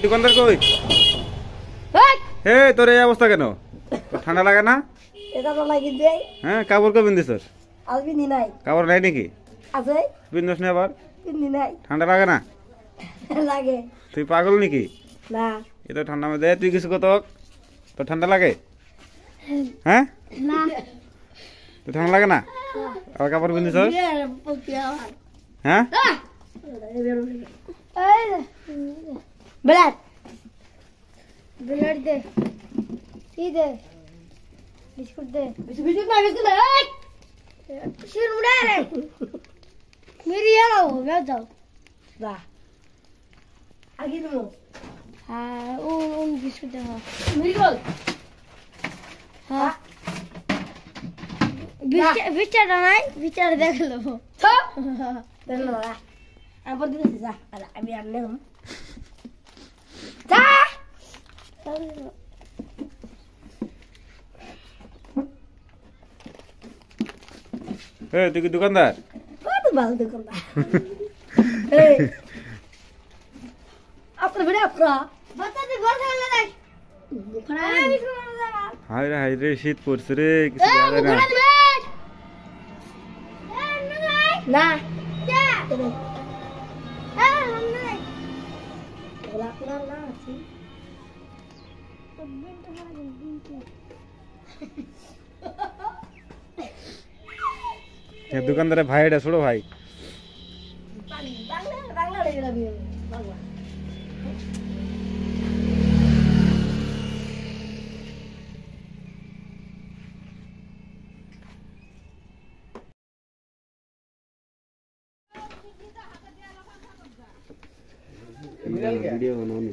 দোকানদার কই? হে তোর এই অবস্থা কেন? ঠান্ডা লাগে না? এটা তো লাগি দেই। হ্যাঁ কাপড় কো বিন্দিছস? আজ বিনি নাই। কাপড় নাই নাকি? আছে? বিন্দুস না আবার? বিনি নাই। ঠান্ডা লাগে না? লাগে। তুই পাগল নাকি? না। এ তো ঠান্ডা মধ্যে তুই কিছু কত? তোর ঠান্ডা লাগে? হ্যাঁ? না। তোর ঠান্ডা লাগে না? আর কাপড় বিন্দিছস? হ্যাঁ? ব্লাড ব্লাড দে কি দে বিস্কুট দে বিস্কুট না শির উড়া রে মেরি আলো বেজ যাও বাহ আগে তুমি হ্যাঁ ও বিস্কুট দে মেরি বল হ্যাঁ বিচার নাই বিচার দেখলো তো দেখলো না আবার দিতে যা আমি আমনে যা এ তুই কি দোকানদার? কত ভালো দোকানদার এই আপনার বড় আপরা বাতাতে ঘর খেলা নাই হাই রে শীত পড়ছে রে কিছু জানে না না দোকানদারে ভাই এটা ছোট ভাই ভিডিও বানানো